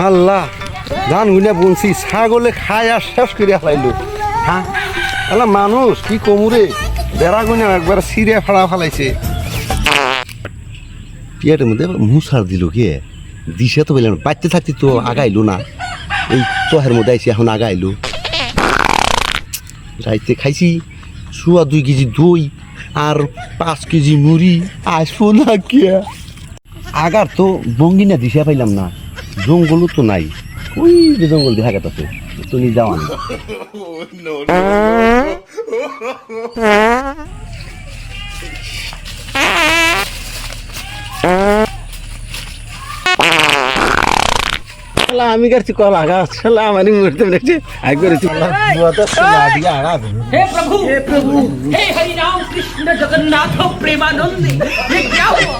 আল্লাহ ধান গুনা বুনছি ছাগলে খায় আর শেষ করে ফেলাইলো। হ্যাঁ আল্লাহ মানুষ কি কমুরে বেড়া গুনা একবার ছিঁড়ে ফাড়া ফেলাইছে। পিয়াটের মধ্যে মুসার দিল কে দিশে তো বললাম বাড়তে থাকতে তো আগাইলো না, এই তহের মধ্যে আইসি এখন আগাইলো। রাইতে খাইছি শুয়া 2 কেজি দই আর 5 কেজি মুড়ি আসবো না কে। আগার তো বঙ্গিনা দিশা পাইলাম না, জঙ্গলও তো নাই, ওই যে জঙ্গল দেখা গেছে তো নিয়ে যাওয়া না। আমি করছি কলা গাছ আমি মরতে পেরেছি हे प्रभु हे प्रभु हे हरि राम कृष्ण जगन्नाथ प्रेमानंद ये क्या हुआ?